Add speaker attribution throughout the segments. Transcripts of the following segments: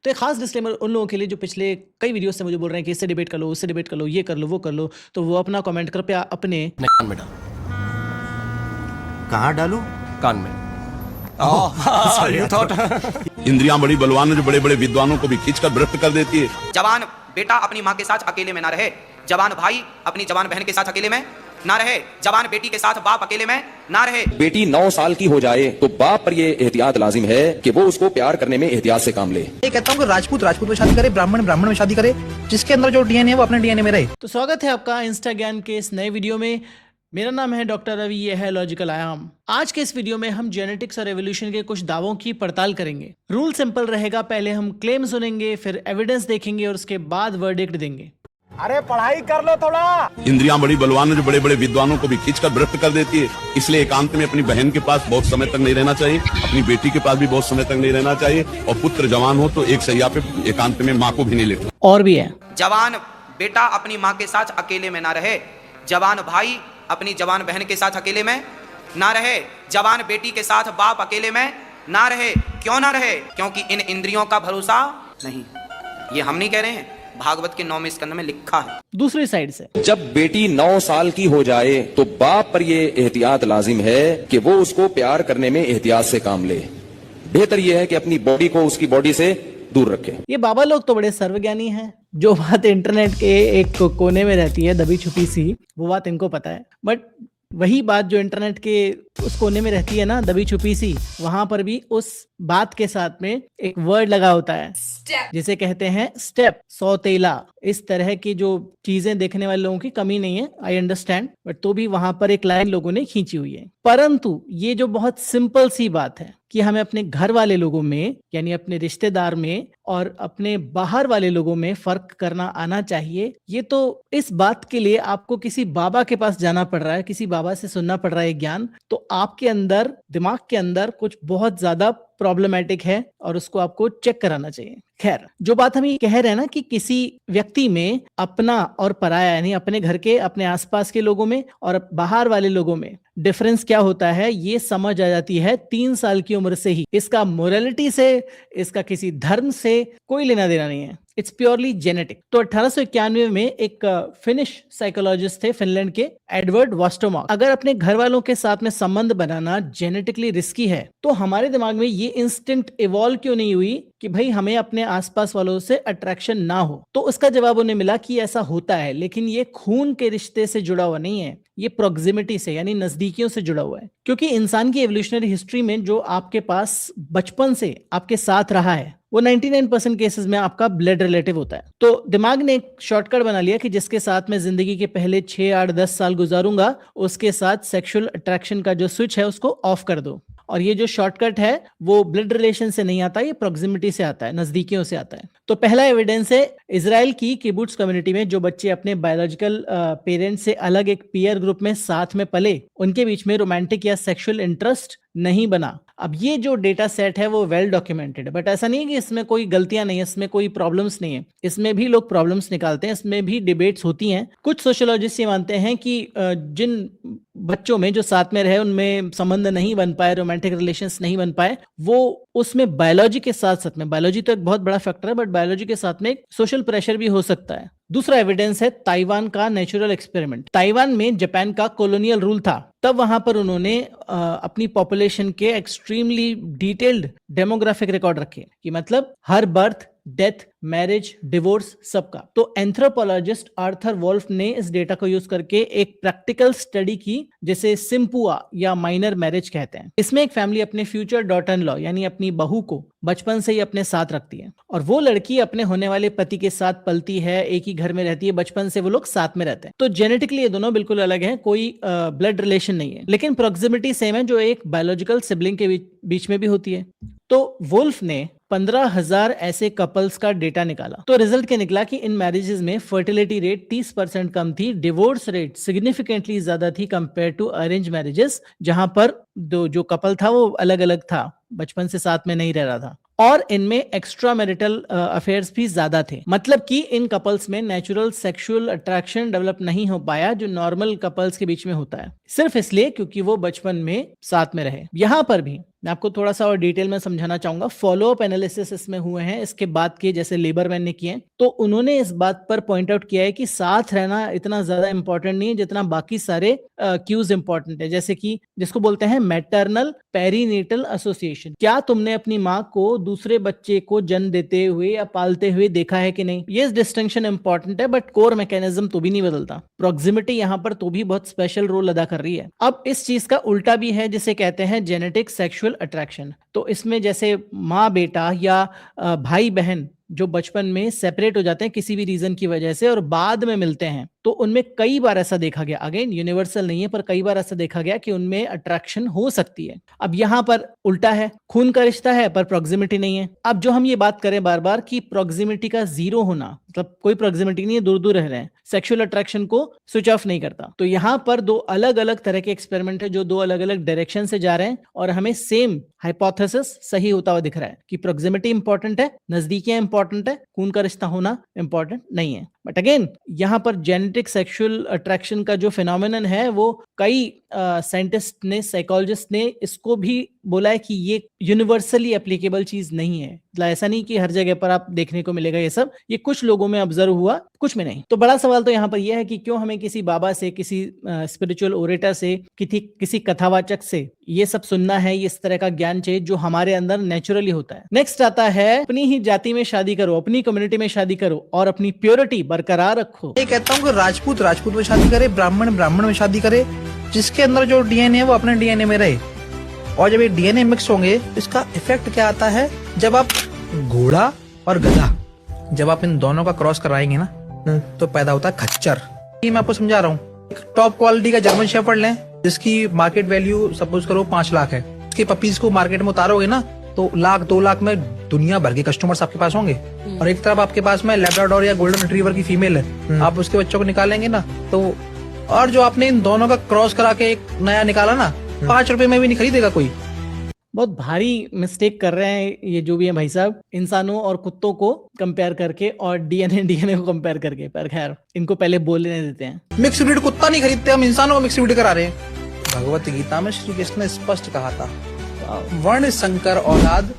Speaker 1: तो एक खास डिस्क्लेमर उन लोगों के लिए जो पिछले कई वीडियो से मुझे बोल रहे हैं कि इससे डिबेट कर लो, उससे डिबेट कर लो, ये कर लो, वो कर लो, तो वो अपना कमेंट कृपया अपने
Speaker 2: कान में डाल।
Speaker 3: कहाँ डालूं?
Speaker 2: कान में। You thought?
Speaker 4: इंद्रियां बड़ी बलवान है जो बड़े बड़े विद्वानों को भी खींचकर भ्रष्ट कर देती है।
Speaker 5: जवान बेटा अपनी माँ के साथ अकेले में ना रहे, जवान भाई अपनी जवान बहन के साथ अकेले में ना रहे, जवान बेटी के साथ बाप अकेले में ना रहे।
Speaker 6: बेटी 9 साल की हो जाए तो बाप पर ये एहतियात लाजिम है कि वो उसको प्यार करने में एहतियात से काम ले।
Speaker 3: ये कहता हूँ कि राजपूत राजपूत में शादी करे, ब्राह्मण ब्राह्मण में शादी करे, जिसके अंदर जो डीएनए है वो अपने डीएनए में रहे।
Speaker 1: तो स्वागत है आपका इंस्टा ज्ञान के इस नए वीडियो में। मेरा नाम है डॉक्टर रवि, ये है लॉजिकल आयाम। आज के इस वीडियो में हम जेनेटिक्स और एवोल्यूशन के कुछ दावों की पड़ताल करेंगे। रूल सिंपल रहेगा, पहले हम क्लेम सुनेंगे, फिर एविडेंस देखेंगे और उसके बाद वर्डिक्ट देंगे।
Speaker 7: अरे पढ़ाई कर लो थोड़ा।
Speaker 4: इंद्रियां बड़ी बलवान है जो बड़े बड़े विद्वानों को भी खींचकर भ्रष्ट कर देती है। इसलिए एकांत में अपनी बहन के पास बहुत समय तक नहीं रहना चाहिए, अपनी बेटी के पास भी बहुत समय तक नहीं रहना चाहिए, और पुत्र जवान हो तो एक सैया पे एकांत में माँ को भी नहीं लेना।
Speaker 1: और भी है,
Speaker 5: जवान बेटा अपनी माँ के साथ अकेले में ना रहे, जवान भाई अपनी जवान बहन के साथ अकेले में ना रहे, जवान बेटी के साथ बाप अकेले में ना रहे। क्यों ना रहे? क्योंकि इन इंद्रियों का भरोसा नहीं। ये हम नहीं कह रहे हैं, भागवत के 9वें स्कंद में लिखा है।
Speaker 1: दूसरी साइड से
Speaker 6: जब बेटी 9 साल की हो जाए तो बाप पर ये एहतियात लाजिम है कि वो उसको प्यार करने में एहतियात से काम ले। बेहतर ये है कि अपनी बॉडी को उसकी बॉडी से दूर रखे।
Speaker 1: ये बाबा लोग तो बड़े सर्वज्ञानी हैं। जो बात इंटरनेट के एक कोने में रहती है दबी छुपी सी, वो बात इनको पता है, बट वही बात जो इंटरनेट के उस कोने में रहती है ना, दबी छुपी सी, वहां पर भी उस बात के साथ में एक वर्ड लगा होता है जिसे कहते हैं स्टेप, सौतेला। इस तरह की जो चीजें देखने वाले लोगों की कमी नहीं है, आई अंडरस्टैंड, बट तो भी वहां पर एक लाइन लोगों ने खींची हुई है। परंतु ये जो बहुत सिंपल सी बात है कि हमें अपने घर वाले लोगों में, यानी अपने रिश्तेदार में और अपने बाहर वाले लोगों में फर्क करना आना चाहिए, ये तो इस बात के लिए आपको किसी बाबा के पास जाना पड़ रहा है, किसी बाबा से सुनना पड़ रहा है ज्ञान, तो आपके अंदर, दिमाग के अंदर कुछ बहुत ज्यादा प्रॉब्लमैटिक है और उसको आपको चेक कराना चाहिए। खैर, जो बात हम ये कह रहे हैं ना कि किसी व्यक्ति में अपना और पराया, यानी अपने घर के, अपने आसपास के लोगों में और बाहर वाले लोगों में डिफरेंस क्या होता है, ये समझ आ जाती है 3 साल की उम्र से ही। इसका मोरालिटी से, इसका किसी धर्म से कोई लेना देना नहीं है, इट्स प्योरली जेनेटिक। तो 1891 में एक फिनिश साइकोलॉजिस्ट थे फिनलैंड के, एडवर्ड वास्टोमॉक। अगर अपने घर वालों के साथ में संबंध बनाना जेनेटिकली रिस्की है, तो हमारे दिमाग में ये इंस्टिंक्ट इवॉल्व क्यों नहीं हुई कि भाई हमें अपने आसपास वालों से अट्रैक्शन ना हो? तो उसका जवाब उन्हें मिला कि ऐसा होता है, लेकिन ये खून के रिश्ते से जुड़ा हुआ नहीं है, ये प्रोक्सिमिटी से, यानी नजदीकियों से जुड़ा हुआ है। क्योंकि इंसान की एवोल्यूशनरी हिस्ट्री में जो आपके पास बचपन से आपके साथ रहा है, वो 99% केसेस में आपका ब्लड रिलेटिव होता है। तो दिमाग ने एक शॉर्टकट बना लिया कि जिसके साथ मैं जिंदगी के पहले 6, 8, 10 साल गुजारूंगा, उसके साथ सेक्सुअल अट्रैक्शन का जो स्विच है उसको ऑफ कर दो। और ये जो शॉर्टकट है वो ब्लड रिलेशन से नहीं आता, ये प्रोक्सिमिटी से आता है, नजदीकियों से आता है। तो पहला एविडेंस है इजराइल की किबुट्स कम्युनिटी में, जो बच्चे अपने बायोलॉजिकल पेरेंट्स से अलग एक पीयर ग्रुप में साथ में पले, उनके बीच में रोमांटिक या सेक्सुअल इंटरेस्ट नहीं बना। अब ये जो डेटा सेट है वो वेल डॉक्यूमेंटेड है, बट ऐसा नहीं है कि इसमें कोई गलतियां नहीं है, इसमें कोई प्रॉब्लम्स नहीं है, इसमें भी लोग प्रॉब्लम्स निकालते हैं, इसमें भी डिबेट्स होती हैं। कुछ सोशियोलॉजिस्ट ये मानते हैं कि जिन बच्चों में जो साथ में रहे उनमें संबंध नहीं बन पाए, रोमांटिक रिलेशंस नहीं बन पाए, वो उसमें बायोलॉजी के साथ साथ में, बायोलॉजी तो एक बहुत बड़ा फैक्टर है, बट बायोलॉजी के साथ में सोशल प्रेशर भी हो सकता है। दूसरा एविडेंस है ताइवान का नेचुरल एक्सपेरिमेंट। ताइवान में जापान का कॉलोनियल रूल था, तब वहां पर उन्होंने अपनी पॉपुलेशन के एक्सट्रीमली डिटेल्ड डेमोग्राफिक रिकॉर्ड रखे, कि मतलब हर बर्थ, डेथ, मैरिज, डिवोर्स, सबका। तो एंथ्रोपोलॉजिस्ट आर्थर वोल्फ ने इस डेटा को यूज करके एक प्रैक्टिकल स्टडी की, जिसे सिंपुआ या माइनर मैरिज कहते हैं। इसमें एक फैमिली अपने फ्यूचर डॉटर इन लॉ, यानी अपनी बहू को बचपन से ही अपने साथ रखती है, और वो लड़की अपने होने वाले पति के साथ पलती है, एक ही घर में रहती है, बचपन से वो लोग साथ में रहते हैं। तो जेनेटिकली ये दोनों बिल्कुल अलग हैं, कोई ब्लड रिलेशन नहीं है, लेकिन प्रोक्सिमिटी सेम है, जो एक बायोलॉजिकल सिबलिंग के बीच में भी होती है। तो वुल्फ ने 15,000 ऐसे कपल्स का डेटा निकाला। तो रिजल्ट क्या निकला कि इन मैरिजेस में फर्टिलिटी रेट 30% कम थी, डिवोर्स रेट सिग्निफिकेंटली ज्यादा थी कंपेयर टू अरेंज मैरिजेस, जहां पर जो कपल था वो अलग अलग था, बचपन से साथ में नहीं रह रहा था, और इनमें एक्स्ट्रा मैरिटल अफेयर्स भी ज्यादा थे। मतलब कि इन कपल्स में नेचुरल सेक्सुअल अट्रैक्शन डेवलप नहीं हो पाया जो नॉर्मल कपल्स के बीच में होता है, सिर्फ इसलिए क्योंकि वो बचपन में साथ में रहे। यहां पर भी मैं आपको थोड़ा सा और डिटेल में समझाना चाहूंगा। फॉलोअप एनालिसिस इसमें हुए हैं इसके बाद के, जैसे लेबरमैन ने किए, तो उन्होंने इस बात पर पॉइंट आउट किया है कि साथ रहना इतना ज्यादा इंपॉर्टेंट नहीं है जितना बाकी सारे क्यूज इंपॉर्टेंट है, जैसे कि जिसको बोलते हैं मैटरनल पेरीनेटल एसोसिएशन। क्या तुमने अपनी माँ को दूसरे बच्चे को जन्म देते हुए या पालते हुए देखा है कि नहीं? ये डिस्टिंक्शन इंपॉर्टेंट है, बट कोर मैकेनिज्म तो भी नहीं बदलता। प्रोक्सिमिटी यहाँ पर तो भी बहुत स्पेशल रोल अदा कर रही है। अब इस चीज का उल्टा भी है जिसे कहते हैं जेनेटिक सेक्सुअल अट्रैक्शन। तो इसमें जैसे माँ बेटा या भाई बहन जो बचपन में सेपरेट हो जाते हैं किसी भी रीजन की वजह से और बाद में मिलते हैं, तो उनमें कई बार ऐसा देखा गया, अगेन यूनिवर्सल नहीं है पर कई बार ऐसा देखा गया कि उनमें अट्रैक्शन हो सकती है। अब यहां पर उल्टा है, खून का रिश्ता है पर प्रोक्सिमिटी नहीं है। अब जो हम ये बात करें बार बार कि प्रोक्सिमिटी का जीरो होना, मतलब कोई प्रोक्सिमिटी नहीं है, दूर दूर रह रहे हैं, सेक्सुअल अट्रैक्शन को स्विच ऑफ नहीं करता। तो यहां पर दो अलग अलग तरह के एक्सपेरिमेंट है जो दो अलग अलग डायरेक्शन से जा रहे हैं और हमें सेम हाइपोथेसिस सही होता हुआ दिख रहा है कि प्रोक्सिमिटी इंपॉर्टेंट है, नजदीकियां इंपॉर्टेंट है, खून का रिश्ता होना इंपॉर्टेंट नहीं है। बट अगेन यहाँ पर जेनेटिक सेक्सुअल अट्रैक्शन का जो फिनोमेनन है वो कई साइंटिस्ट ने, साइकोलॉजिस्ट ने इसको भी बोला है कि ये यूनिवर्सली एप्लीकेबल चीज नहीं है। ऐसा नहीं कि हर जगह पर आप देखने को मिलेगा ये सब, ये कुछ लोगों में ऑब्जर्व हुआ, कुछ में नहीं। तो बड़ा सवाल तो यहाँ पर यह है कि क्यों हमें किसी बाबा से, किसी स्पिरिचुअल ओरेटर से, किसी कथावाचक से ये सब सुनना है, ये इस तरह का ज्ञान चाहिए जो हमारे अंदर नेचुरली होता है। नेक्स्ट आता है अपनी ही जाति में शादी करो, अपनी कम्युनिटी में शादी करो और अपनी प्योरिटी बरकरार रखो।
Speaker 3: ये कहता हूँ कि राजपूत राजपूत में शादी करे, ब्राह्मण ब्राह्मण में शादी करे, जिसके अंदर जो डीएनए है वो अपने डीएनए में रहे। और जब ये डीएनए मिक्स होंगे इसका इफेक्ट क्या आता है, जब आप घोड़ा और गधा, जब आप इन दोनों का क्रॉस कराएंगे ना तो पैदा होता है खच्चर। ये मैं आपको समझा रहा हूँ। टॉप क्वालिटी का जर्मन शेफर्ड लें जिसकी मार्केट वैल्यू सपोज करो 5 लाख है, इसके पपीज को मार्केट में उतारोगे ना तो 1-2 लाख में दुनिया भर के कस्टमर्स आपके पास होंगे। और एक तरफ आपके पास में लैब्राडोर या गोल्डन रिट्रीवर की फीमेल है, आप उसके बच्चों को निकालेंगे ना तो, और जो आपने इन दोनों का क्रॉस करा के एक नया निकाला ना, 5 रुपए में भी नहीं खरीदेगा कोई।
Speaker 1: बहुत भारी मिस्टेक कर रहे हैं ये जो भी है भाई साहब, इंसानों और कुत्तों को कंपेयर करके और डीएनए को कंपेयर करके। पर खैर इनको पहले बोलने देते हैं।
Speaker 3: मिक्स ब्रीड कुत्ता नहीं खरीदते, हम इंसानों को मिक्स ब्रीड करा रहे हैं। भगवत गीता में श्री कृष्ण ने स्पष्ट कहा था, वर्ण संकर औलाद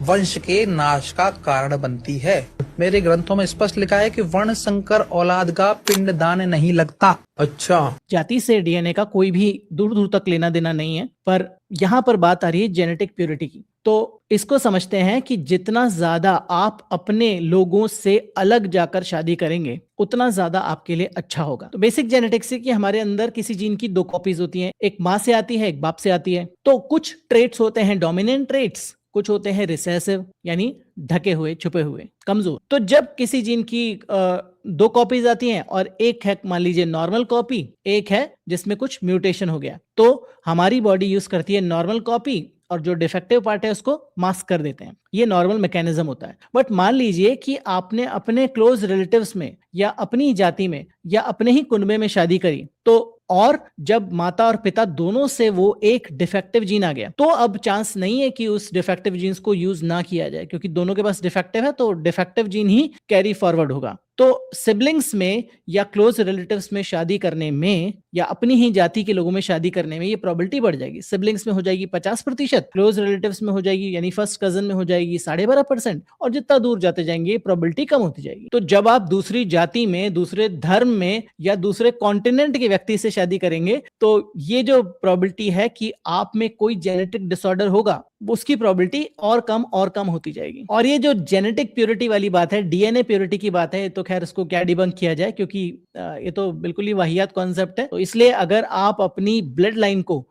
Speaker 3: वंश के नाश का कारण बनती है। मेरे ग्रंथों में स्पष्ट लिखा है कि वर्ण संकर औलाद का पिंडदान नहीं लगता।
Speaker 2: अच्छा,
Speaker 1: जाति से डीएनए का कोई भी दूर दूर तक लेना देना नहीं है, पर यहाँ पर बात आ रही है जेनेटिक प्योरिटी की। तो इसको समझते हैं कि जितना ज्यादा आप अपने लोगों से अलग जाकर शादी करेंगे उतना ज्यादा आपके लिए अच्छा होगा। तो बेसिक जेनेटिक्स है कि हमारे अंदर किसी जीन की 2 कॉपीज होती हैं, एक माँ से आती है, एक बाप से आती है। तो कुछ ट्रेट्स होते हैं डोमिनेंट ट्रेट्स, कुछ होते हैं रिसेसिव यानी ढके हुए, छुपे हुए, कमजोर। तो जब किसी जीन की 2 कॉपीज आती हैं और एक है मान लीजिए नॉर्मल कॉपी, एक है जिसमें कुछ म्यूटेशन हो गया, तो हमारी बॉडी यूज करती है नॉर्मल कॉपी और जो डिफेक्टिव पार्ट है उसको मास्क कर देते हैं। ये नॉर्मल मैकेनिज्म होता है। बट मान लीजिए कि आपने अपने क्लोज रिलेटिव्स में या अपनी जाति में या अपने ही कुनबे में शादी करी, तो और जब माता और पिता दोनों से वो एक डिफेक्टिव जीन आ गया, तो अब चांस नहीं है कि उस डिफेक्टिव जीन्स को यूज ना किया जाए, क्योंकि दोनों के पास डिफेक्टिव है तो डिफेक्टिव जीन ही कैरी फॉरवर्ड होगा। तो सिबलिंग्स में या क्लोज रिलेटिव्स में शादी करने में या अपनी ही जाति के लोगों में शादी करने में ये प्रोबेबिलिटी बढ़ जाएगी। सिबलिंग्स में हो जाएगी 50%, क्लोज रिलेटिव्स में हो जाएगी यानी फर्स्ट कजन में हो जाएगी 12.5%, और जितना दूर जाते जाएंगे प्रोबेबिलिटी कम होती जाएगी। तो जब आप दूसरी जाति में, दूसरे धर्म में या दूसरे कॉन्टिनेंट के व्यक्ति से शादी करेंगे तो ये जो प्रोबेबिलिटी है कि आप में कोई जेनेटिक डिसऑर्डर होगा उसकी प्रोबेबिलिटी और कम होती जाएगी। और ये जो जेनेटिक प्योरिटी वाली बात है, डीएनए प्योरिटी की बात है, तो खैर इसको क्या डिबंक किया जाए, क्योंकि ये तो बिल्कुल ही वाहियात कॉन्सेप्ट है। तो इसलिए अगर आप अपनी ब्लड लाइन को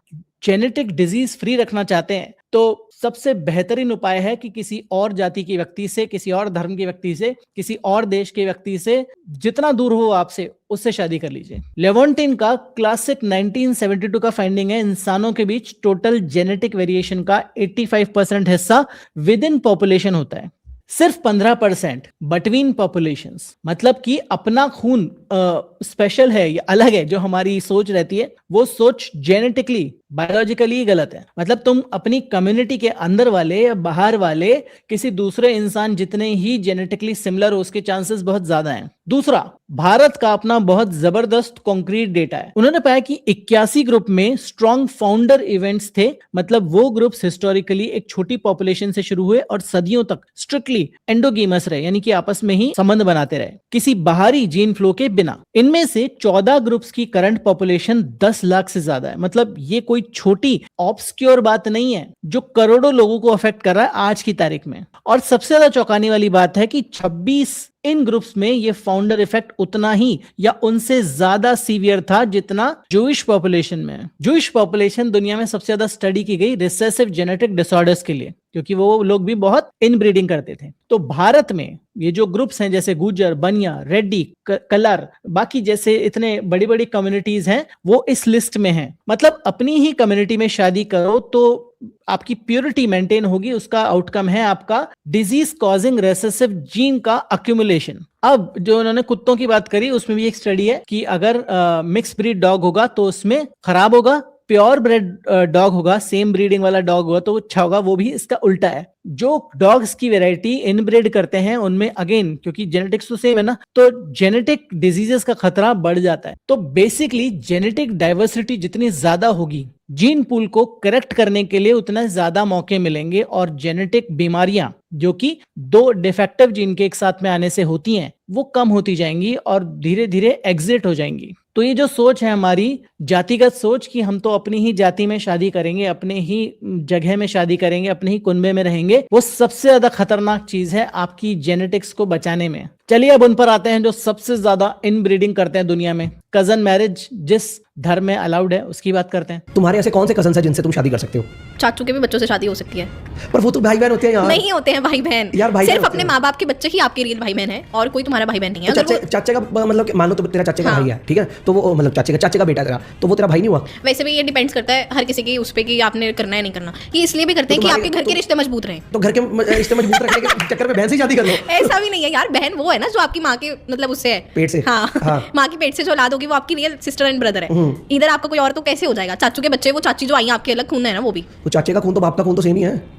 Speaker 1: जेनेटिक डिजीज फ्री रखना चाहते हैं तो सबसे बेहतरीन उपाय है कि किसी और जाति के व्यक्ति से, किसी और धर्म के व्यक्ति से, किसी और देश के व्यक्ति से, जितना दूर हो आपसे, उससे शादी कर लीजिए। लेवोंटिन का क्लासिक 1972 का फाइंडिंग है, इंसानों के बीच टोटल जेनेटिक वेरिएशन का 85% हिस्सा विद इन पॉपुलेशन होता है, सिर्फ 15% बिटवीन पॉपुलेशंस। मतलब कि अपना खून स्पेशल है या अलग है, जो हमारी सोच रहती है, वो सोच जेनेटिकली बायोलॉजिकली गलत है। मतलब तुम अपनी कम्युनिटी के अंदर वाले या बाहर वाले किसी दूसरे इंसान जितने ही जेनेटिकली सिमिलर हो, उसके चांसेस बहुत ज्यादा हैं। दूसरा, भारत का अपना बहुत जबरदस्त कॉन्क्रीट डेटा है। उन्होंने पाया कि 81 ग्रुप में स्ट्रॉन्ग फाउंडर इवेंट्स थे। मतलब वो ग्रुप्स हिस्टोरिकली एक छोटी पॉपुलेशन से शुरू हुए और सदियों तक स्ट्रिक्टली एंडोगेमस रहे, यानी कि आपस में ही संबंध बनाते रहे, किसी बाहरी जीन फ्लो के बिना। इनमें से 14 ग्रुप्स की करंट पॉपुलेशन 10 लाख से ज्यादा है। मतलब ये कोई छोटी ऑब्सक्योर बात नहीं है जो करोड़ों लोगों को अफेक्ट कर रहा है आज की तारीख में। और सबसे ज्यादा चौंकाने वाली बात है कि 26 इन ग्रुप्स में ये फाउंडर इफेक्ट उतना ही या उनसे ज्यादा सीवियर था जितना जूइश पॉपुलेशन में है। जूइश पॉपुलेशन दुनिया में सबसे ज्यादा स्टडी की गई रिसेसिव जेनेटिक डिसऑर्डर्स के लिए, क्योंकि वो लोग भी बहुत इनब्रीडिंग करते थे। तो भारत में ये जो ग्रुप्स हैं जैसे गुर्जर, बनिया, रेड्डी, कलर, बाकी जैसे इतने बड़ी बड़ी कम्युनिटीज हैं, वो इस लिस्ट में हैं। मतलब अपनी ही कम्युनिटी में शादी करो तो आपकी प्योरिटी मेंटेन होगी, उसका आउटकम है आपका डिजीज कॉजिंग रेसेसिव जीन का अक्यूमुलेशन। अब जो उन्होंने कुत्तों की बात करी, उसमें भी एक स्टडी है कि अगर मिक्स ब्रीड डॉग होगा तो उसमें खराब होगा, प्योर ब्रेड डॉग होगा, सेम ब्रीडिंग वाला डॉग होगा तो वो अच्छा होगा। वो भी इसका उल्टा है। जो डॉग्स की वैरायटी इनब्रीड करते हैं उनमें अगेन, क्योंकि जेनेटिक्स तो सेम है ना, तो जेनेटिक डिजीजेस का खतरा बढ़ जाता है। तो बेसिकली जेनेटिक डाइवर्सिटी जितनी ज्यादा होगी, जीन पूल को करेक्ट करने के लिए उतना ज्यादा मौके मिलेंगे और जेनेटिक बीमारियां जो कि 2 डिफेक्टिव जीन के एक साथ में आने से होती हैं, वो कम होती जाएंगी और धीरे धीरे एग्जिट हो जाएंगी। तो ये जो सोच है हमारी जातिगत सोच कि हम तो अपनी ही जाति में शादी करेंगे, अपने ही जगह में शादी करेंगे, अपने ही कुनबे में रहेंगे, वो सबसे ज्यादा खतरनाक चीज है आपकी जेनेटिक्स को बचाने में। चलिए अब उन पर आते हैं जो सबसे ज्यादा इनब्रीडिंग करते हैं दुनिया में। कजन मैरिज जिस धर्म में अलाउड है उसकी बात करते हैं।
Speaker 8: तुम्हारे ऐसे कौन से कजन है जिनसे तुम शादी कर सकते हो?
Speaker 9: चाचू के भी बच्चों से शादी हो सकती है।
Speaker 8: पर वो तो भाई बहन होते हैं यार।
Speaker 9: नहीं होते हैं भाई बहन
Speaker 8: यार, भाई
Speaker 9: सिर्फ अपने माँ बाप के बच्चे ही आपके रियल भाई बहन है और कोई तुम्हारा भाई बहन नहीं है।
Speaker 8: तो चाचे का मतलब मान लो तो तेरा चाचे का भाई है, ठीक है, तो वो मतलब चाचे का बेटा तेरा, तो वो तेरा भाई नहीं हुआ?
Speaker 9: वैसे भी ये डिपेंड्स करता है हर किसी की उस पे कि आपने करना है नहीं करना। ये इसलिए भी करते हैं कि आपके घर के रिश्ते मजबूत रहें।
Speaker 8: तो घर के रिश्ते मजबूत रखने के चक्कर में बहन से शादी कर लो।
Speaker 9: ऐसा भी नहीं है यार, बहन वो है ना जो आपकी माँ के मतलब उससे है,
Speaker 8: पेट से।
Speaker 9: हाँ। माँ की पेट से जो औलाद होगी वो आपकी रियल सिस्टर एंड ब्रदर है। इधर आपका कोई और तो कैसे हो जाएगा? चाचू के बच्चे, वो चाची जो आई आपके अलग खून है ना, वो भी।
Speaker 8: तो चाचे का खून तो बाप का खून तो सेम ही है।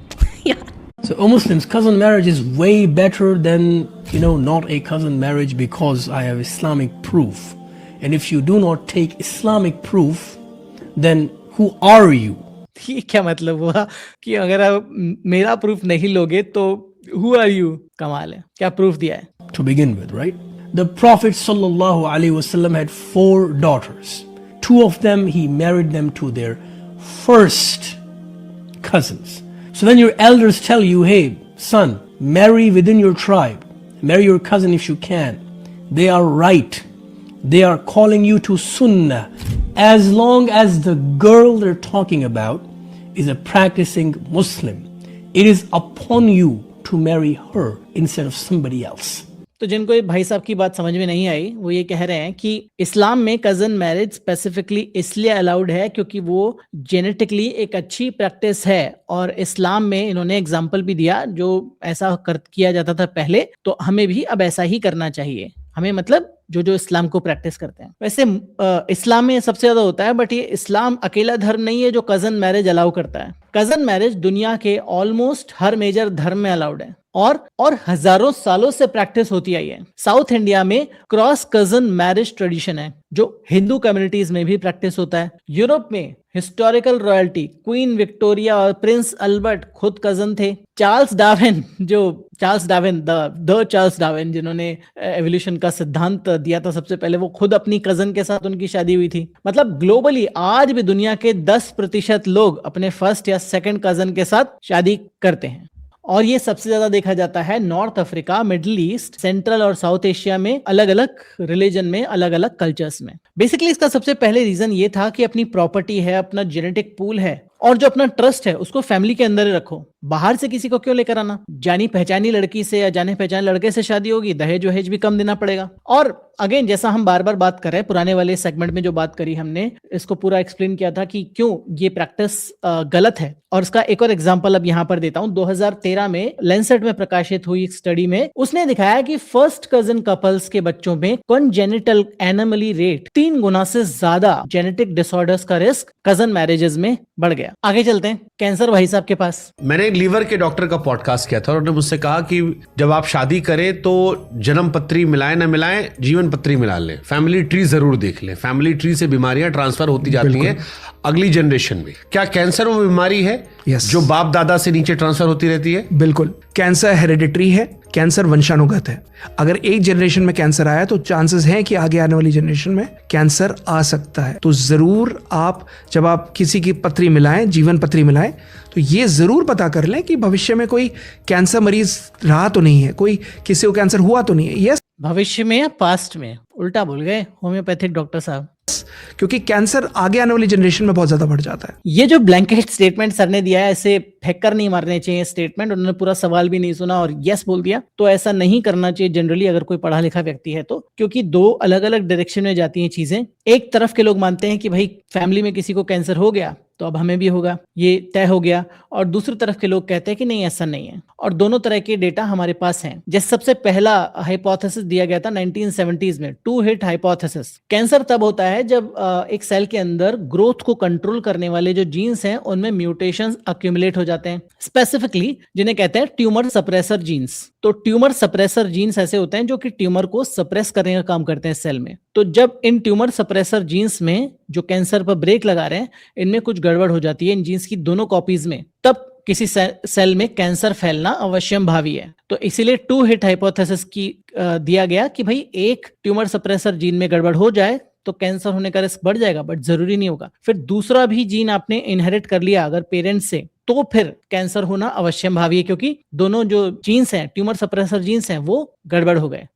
Speaker 2: So Muslims, cousin marriage is way better than, not a cousin marriage because I have Islamic proof. And if you do not take Islamic proof, then who are you?
Speaker 1: ये क्या मतलब हुआ कि अगर आप मेरा प्रूफ नहीं लोगे तो who are you? कमाल है, क्या प्रूफ दिया है?
Speaker 2: To begin with, right? The Prophet sallallahu alaihi wasallam had 4 daughters. 2 of them he married them to their first cousins. So then your elders tell you, hey, son, marry within your tribe. Marry your cousin if you can. They are right. They are calling you to sunnah. As long as the girl they're talking about is a practicing Muslim, it is upon you to marry her instead of somebody else.
Speaker 1: तो जिनको ये भाई साहब की बात समझ में नहीं आई, वो ये कह रहे हैं कि इस्लाम में कजन मैरिज स्पेसिफिकली इसलिए अलाउड है क्योंकि वो जेनेटिकली एक अच्छी प्रैक्टिस है। और इस्लाम में इन्होंने एग्जाम्पल भी दिया जो ऐसा किया जाता था पहले, तो हमें भी अब ऐसा ही करना चाहिए। हमें मतलब जो इस्लाम को प्रैक्टिस करते हैं। वैसे इस्लाम में सबसे ज्यादा होता है, बट ये इस्लाम अकेला धर्म नहीं है जो कजन मैरिज अलाउ करता है। कजन मैरिज दुनिया के ऑलमोस्ट हर मेजर धर्म में अलाउड है और हजारों सालों से प्रैक्टिस होती आई है। साउथ इंडिया में क्रॉस कजन मैरिज ट्रेडिशन है जो हिंदू कम्युनिटीज में भी प्रैक्टिस होता है। यूरोप में हिस्टोरिकल रॉयल्टी क्वीन विक्टोरिया और प्रिंस अल्बर्ट खुद कजन थे। चार्ल्स डार्विन जिन्होंने एवोल्यूशन का सिद्धांत दिया था सबसे पहले, वो खुद अपनी कजन के साथ उनकी शादी हुई थी। मतलब ग्लोबली आज भी दुनिया के 10% लोग अपने फर्स्ट या सेकंड कजन के साथ शादी करते हैं। और ये सबसे ज्यादा देखा जाता है north Africa, middle east, central और साउथ एशिया में, अलग अलग रिलीजन में, अलग अलग कल्चर्स में। बेसिकली इसका सबसे पहले रीजन ये था कि अपनी प्रॉपर्टी है, अपना जेनेटिक पूल है, और जो अपना ट्रस्ट है उसको फैमिली के अंदर ही रखो, बाहर से किसी को क्यों लेकर आना। जानी पहचानी लड़की से या जाने पहचाने लड़के से शादी होगी, दहेज वहेज भी कम देना पड़ेगा। और अगेन जैसा हम बार बार बात कर रहे हैं, पुराने वाले सेगमेंट में जो बात करी हमने, इसको पूरा एक्सप्लेन किया था कि क्यों ये प्रैक्टिस गलत है। और इसका एक और एग्जांपल अब यहाँ पर देता हूं। 2013 में लेंसेट में प्रकाशित हुई एक स्टडी में उसने दिखाया कि फर्स्ट कजिन कपल्स के बच्चों में कॉन्जेनिटल एनोमली रेट 3 गुना से ज्यादा जेनेटिक डिसऑर्डर्स का रिस्क कजन मैरिजेस में बढ़ गया। आगे चलते हैं, कैंसर भाई साहब के पास।
Speaker 10: मैंने एक लीवर के डॉक्टर का पॉडकास्ट किया था और उन्होंने मुझसे कहा कि जब आप शादी करें तो जन्म पत्री मिलाएं ना मिलाएं, जीवन पत्री मिला लें, फैमिली ट्री जरूर देख लें। फैमिली ट्री से बीमारियां ट्रांसफर होती जाती हैं अगली जनरेशन में। क्या कैंसर वो बीमारी है जो बाप दादा से नीचे ट्रांसफर होती रहती है?
Speaker 3: बिल्कुल, कैंसर हेरिडिटरी है, कैंसर वंशानुगत है। अगर एक जनरेशन में कैंसर आया तो चांसेस हैं कि आगे आने वाली जनरेशन में कैंसर आ सकता है। तो जरूर आप जब आप किसी की पत्री मिलाएं, जीवन पत्री मिलाएं, तो ये जरूर पता कर लें कि भविष्य में कोई कैंसर मरीज रहा तो नहीं है, कोई किसी को कैंसर हुआ तो नहीं है। यस,
Speaker 1: भविष्य में या पास्ट में, उल्टा बोल गए होम्योपैथिक डॉक्टर साहब,
Speaker 3: क्योंकि कैंसर आगे आने वाली जनरेशन में बहुत ज्यादा बढ़ जाता है।
Speaker 1: ये जो ब्लैंकेट स्टेटमेंट सर ने दिया है, ऐसे फेंक कर नहीं मारने चाहिए स्टेटमेंट। उन्होंने पूरा सवाल भी नहीं सुना और यस बोल दिया, तो ऐसा नहीं करना चाहिए जनरली अगर कोई पढ़ा लिखा व्यक्ति है तो, क्योंकि दो अलग अलग डायरेक्शन में जाती हैं चीजें। एक तरफ के लोग मानते हैं कि भाई फैमिली में किसी को कैंसर हो गया तो अब हमें भी होगा, ये तय हो गया, और दूसरी तरफ के लोग कहते हैं कि नहीं ऐसा नहीं है। और दोनों तरह के डेटा हमारे पास हैं। जैसे सबसे पहला हाइपोथेसिस दिया गया था 1970s में, 2 हिट हाइपोथेसिस। कैंसर तब होता है जब एक सेल के अंदर ग्रोथ को कंट्रोल करने वाले जो जीन्स हैं उनमें म्यूटेशंस अक्यूमुलेट हो जाते हैं, स्पेसिफिकली जिन्हें कहते हैं ट्यूमर सप्रेसर जीन्स। तो ट्यूमर सप्रेसर जीन्स ऐसे होते हैं जो कि ट्यूमर को सप्रेस करने का काम करते हैं सेल में। तो जब इन ट्यूमर सप्रेसर जीन्स में जो कैंसर पर ब्रेक लगा रहे हैं, इनमें कुछ गड़बड़ हो जाती है इन जीन्स की दोनों कॉपीज में, तब किसी सेल में कैंसर फैलना अवश्यम भावी है। तो इसीलिए 2 हिट हाइपोथेसिस की दिया गया कि भाई एक ट्यूमर सप्रेसर जीन में गड़बड़ हो जाए तो कैंसर होने का रिस्क बढ़ जाएगा, बट जरूरी नहीं होगा। फिर दूसरा भी जीन आपने इनहेरिट कर लिया अगर पेरेंट्स से, तो फिर कैंसर होना अवश्यम भावी है, क्योंकि दोनों जो जीन्स हैं, ट्यूमर सप्रेसर जीन्स हैं, वो गड़बड़ हो गए।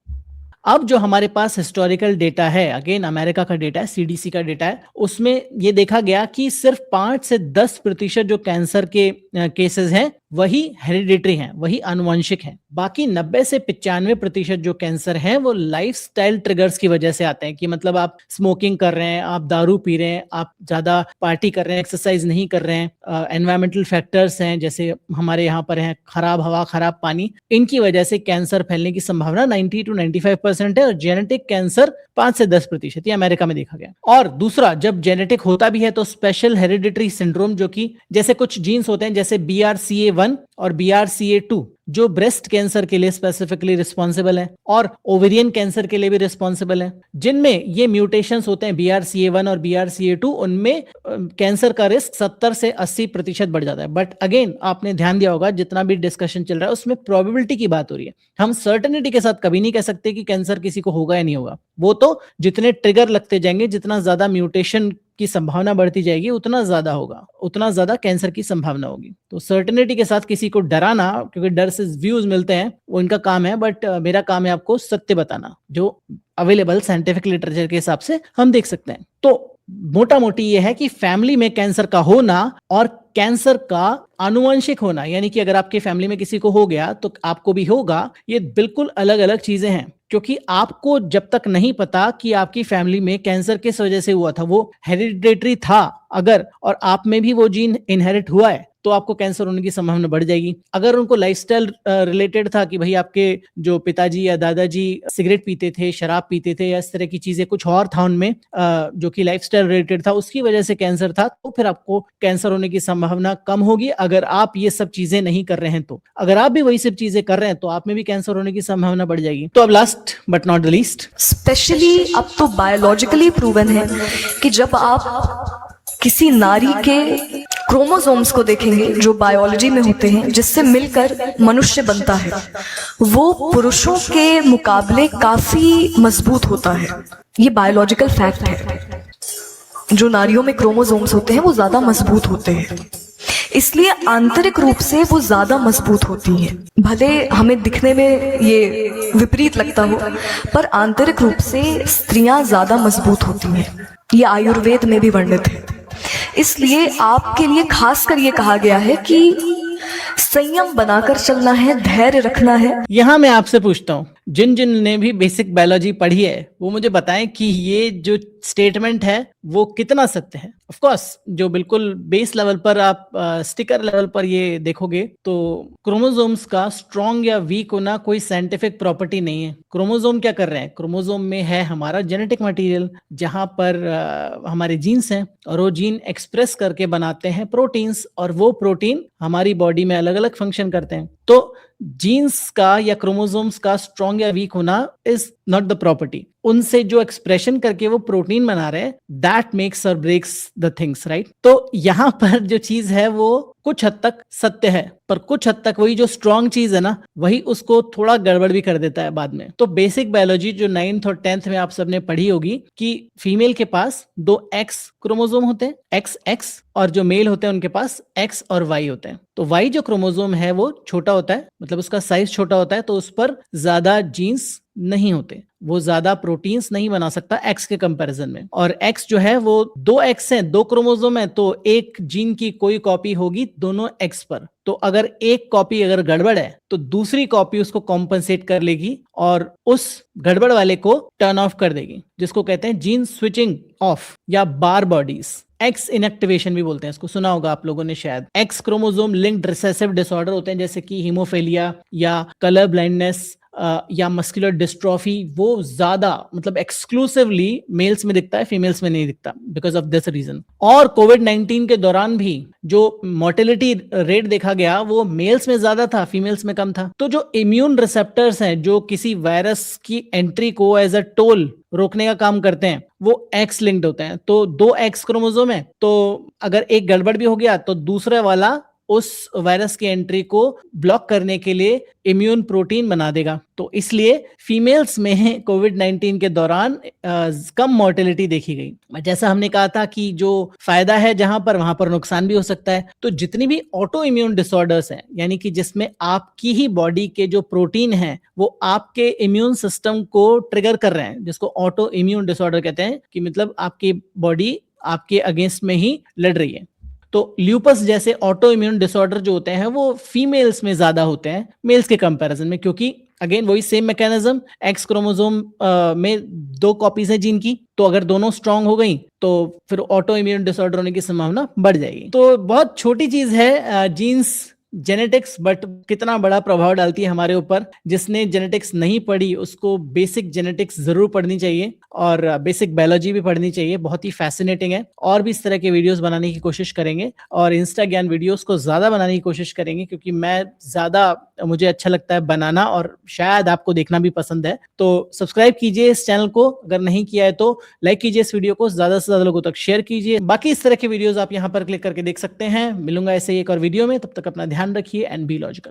Speaker 1: अब जो हमारे पास हिस्टोरिकल डेटा है, अगेन अमेरिका का डेटा है, सीडीसी का डेटा है, उसमें ये देखा गया कि सिर्फ 5 से 10% जो कैंसर के केसेस हैं वही हेरिडिटरी हैं, वही आनुवंशिक हैं। बाकी 90 से 95% जो कैंसर हैं वो लाइफस्टाइल ट्रिगर्स की वजह से आते हैं, कि मतलब आप स्मोकिंग कर रहे हैं, आप दारू पी रहे हैं, आप ज्यादा पार्टी कर रहे हैं, एक्सरसाइज नहीं कर रहे हैं, एनवायरमेंटल फैक्टर्स हैं जैसे हमारे यहाँ पर हैं खराब हवा, खराब पानी, इनकी वजह से कैंसर फैलने की संभावना 90 to 95% है। और जेनेटिक कैंसर 5 से 10%, ये अमेरिका में देखा गया। और दूसरा, जब जेनेटिक होता भी है तो स्पेशल हेरिडिटरी सिंड्रोम, जो कि जैसे कुछ जीन्स होते हैं जैसे BRCA1 और BRCA2 जो ब्रेस्ट कैंसर के लिए स्पेसिफिकली रिस्पॉन्सिबल है और ओवेरियन कैंसर के लिए भी रिस्पॉन्सिबल है, जिनमें ये म्यूटेशंस होते हैं BRCA1 और BRCA2, उनमें कैंसर का रिस्क 70 से 80% बढ़ जाता है। बट अगेन आपने ध्यान दिया होगा जितना भी डिस्कशन चल रहा है उसमें प्रोबेबिलिटी की बात हो रही है। हम सर्टेनिटी के साथ कभी नहीं कह सकते कि कैंसर किसी को होगा या नहीं होगा। वो तो जितने ट्रिगर लगते जाएंगे, जितना ज्यादा म्यूटेशन की संभावना बढ़ती जाएगी, उतना ज्यादा होगा, उतना ज्यादा कैंसर की संभावना होगी। तो सर्टेनिटी के साथ किसी को डराना, क्योंकि डर से व्यूज मिलते हैं, वो इनका काम है, बट मेरा काम है आपको सत्य बताना जो अवेलेबल साइंटिफिक लिटरेचर के हिसाब से हम देख सकते हैं। तो मोटा मोटी ये है कि फैमिली में कैंसर का होना और कैंसर का आनुवंशिक होना, यानी कि अगर आपके फैमिली में किसी को हो गया तो आपको भी होगा, ये बिल्कुल अलग अलग चीजें हैं। क्योंकि आपको जब तक नहीं पता कि आपकी फैमिली में कैंसर किस वजह से हुआ था, वो हेरिडिटरी था अगर, और आप में भी वो जीन इनहेरिट हुआ है, तो आपको कैंसर होने की संभावना बढ़ जाएगी। अगर उनको लाइफस्टाइल रिलेटेड था कि भाई आपके जो पिताजी या दादाजी सिगरेट पीते थे, शराब पीते थे, या इस तरह की चीजें कुछ और था उनमें जो कि लाइफस्टाइल रिलेटेड था, उसकी वजह से कैंसर था, तो फिर आपको कैंसर होने की संभावना कम होगी। अगर आप ये सब चीजें नहीं कर रहे हैं तो, अगर आप भी वही सब चीजें कर रहे हैं तो आप में भी कैंसर होने की संभावना बढ़ जाएगी। तो अब last but not the least,
Speaker 11: specially अब तो बायोलॉजिकली प्रूवन है कि जब आप किसी नारी के क्रोमोसोम्स को देखेंगे जो बायोलॉजी में होते हैं, जिससे मिलकर मनुष्य बनता है, वो पुरुषों के मुकाबले काफी मजबूत होता है। ये बायोलॉजिकल फैक्ट है। जो नारियों में क्रोमोसोम्स होते हैं वो ज्यादा मजबूत होते हैं, इसलिए आंतरिक रूप से वो ज्यादा मजबूत होती हैं। भले हमें दिखने में ये विपरीत लगता हो, पर आंतरिक रूप से स्त्रियां ज्यादा मजबूत होती हैं। ये आयुर्वेद में भी वर्णित है। इसलिए आपके लिए खास कर ये कहा गया है कि संयम बनाकर चलना है, धैर्य रखना है।
Speaker 1: यहाँ मैं आपसे पूछता हूँ, जिन जिन ने भी बेसिक बायोलॉजी पढ़ी है वो मुझे बताएं कि ये जो स्टेटमेंट है वो कितना सत्य है। ऑफ कोर्स जो बिल्कुल बेस लेवल पर आप स्टिकर लेवल पर ये देखोगे तो क्रोमोसोम्स का स्ट्रॉन्ग या वीक होना कोई साइंटिफिक प्रॉपर्टी नहीं है। क्रोमोसोम क्या कर रहे हैं, क्रोमोसोम में है हमारा जेनेटिक मटेरियल जहां पर हमारे जीन्स हैं और वो जीन एक्सप्रेस करके बनाते हैं प्रोटीन्स, और वो प्रोटीन हमारी बॉडी में अलग अलग फंक्शन करते हैं। तो जीन्स का या क्रोमोसोम्स का स्ट्रॉन्ग या वीक होना इज नॉट द प्रॉपर्टी। उनसे जो एक्सप्रेशन करके वो प्रोटीन बना रहे हैं दैट मेक्स और ब्रेक्स द थिंग्स, राइट। तो यहाँ पर जो चीज है वो कुछ हद तक सत्य है, पर कुछ हद तक वही जो स्ट्रॉन्ग चीज है ना वही उसको थोड़ा गड़बड़ भी कर देता है बाद में। तो बेसिक बायोलॉजी जो 9th और 10th में आप सबने पढ़ी होगी कि फीमेल के पास 2 X क्रोमोसोम होते हैं, XX, और जो मेल होते हैं उनके पास X और Y होते हैं। तो Y जो क्रोमोसोम है वो छोटा होता है, मतलब उसका साइज छोटा होता है, तो उस पर ज्यादा जीन्स नहीं होते, वो ज्यादा प्रोटीन्स नहीं बना सकता X के कंपैरिजन में। और X जो है वो 2 X है, 2 क्रोमोसोम है, तो एक जीन की कोई कॉपी होगी दोनों X पर। तो अगर एक कॉपी अगर गड़बड़ है तो दूसरी कॉपी उसको कॉम्पनसेट कर लेगी और उस गड़बड़ वाले को टर्न ऑफ कर देगी, जिसको कहते हैं जीन स्विचिंग ऑफ या बार बॉडीज। एक्स इनएक्टिवेशन भी बोलते हैं इसको, सुना होगा आप लोगों ने शायद। X chromosome linked recessive disorder होते हैं जैसे कि हीमोफीलिया या कलर ब्लाइंडनेस या मस्कुलर डिस्ट्रॉफी, वो ज्यादा मतलब एक्सक्लूसिवली मेल्स में दिखता है, फीमेल्स में नहीं दिखता बिकॉज ऑफ दिस रीजन। और कोविड-19 के दौरान भी जो मोर्टेलिटी रेट देखा गया वो मेल्स में ज्यादा था, फीमेल्स में कम था। तो जो इम्यून रिसेप्टर्स हैं जो किसी वायरस की एंट्री को एज अ टोल रोकने का काम करते हैं वो एक्स लिंक्ड होते हैं। तो 2 एक्स क्रोमोसोम है, तो अगर एक गड़बड़ भी हो गया तो दूसरा वाला उस वायरस की एंट्री को ब्लॉक करने के लिए इम्यून प्रोटीन बना देगा। तो इसलिए फीमेल्स में कोविड-19 के दौरान कम मोर्टेलिटी देखी गई। जैसा हमने कहा था कि जो फायदा है जहां पर वहां पर नुकसान भी हो सकता है। तो जितनी भी ऑटो इम्यून डिसऑर्डर्स हैं, यानी कि जिसमें आपकी ही बॉडी के जो प्रोटीन हैं वो आपके इम्यून सिस्टम को ट्रिगर कर रहे हैं, जिसको ऑटो इम्यून डिसऑर्डर कहते हैं, कि मतलब आपकी बॉडी आपके अगेंस्ट में ही लड़ रही है। तो ल्यूपस जैसे ऑटो इम्यून डिसऑर्डर जो होते हैं वो फीमेल्स में ज्यादा होते हैं मेल्स के कंपैरिजन में, क्योंकि अगेन वही सेम मैकेनिज्म, एक्स क्रोमोसोम में 2 कॉपीज है जीन की, तो अगर दोनों स्ट्रांग हो गई तो फिर ऑटो इम्यून डिसऑर्डर होने की संभावना बढ़ जाएगी। तो बहुत छोटी चीज है जीन्स, जेनेटिक्स, बट कितना बड़ा प्रभाव डालती है हमारे ऊपर। जिसने जेनेटिक्स नहीं पढ़ी उसको बेसिक जेनेटिक्स जरूर पढ़नी चाहिए और बेसिक बायोलॉजी भी पढ़नी चाहिए, बहुत ही फैसिनेटिंग है। और भी इस तरह के वीडियोस बनाने की कोशिश करेंगे और इंस्टा ज्ञान वीडियोस को ज्यादा बनाने की कोशिश करेंगे, क्योंकि मुझे अच्छा लगता है बनाना और शायद आपको देखना भी पसंद है। तो सब्सक्राइब कीजिए इस चैनल को, अगर नहीं किया है तो लाइक कीजिए इस वीडियो को, ज्यादा से ज्यादा लोगों तक शेयर कीजिए। बाकी इस तरह के वीडियोस आप यहाँ पर क्लिक करके देख सकते हैं। मिलूंगा ऐसे ही एक और वीडियो में, तब तक अपना ध्यान रखिए एंड बी लॉजिकल।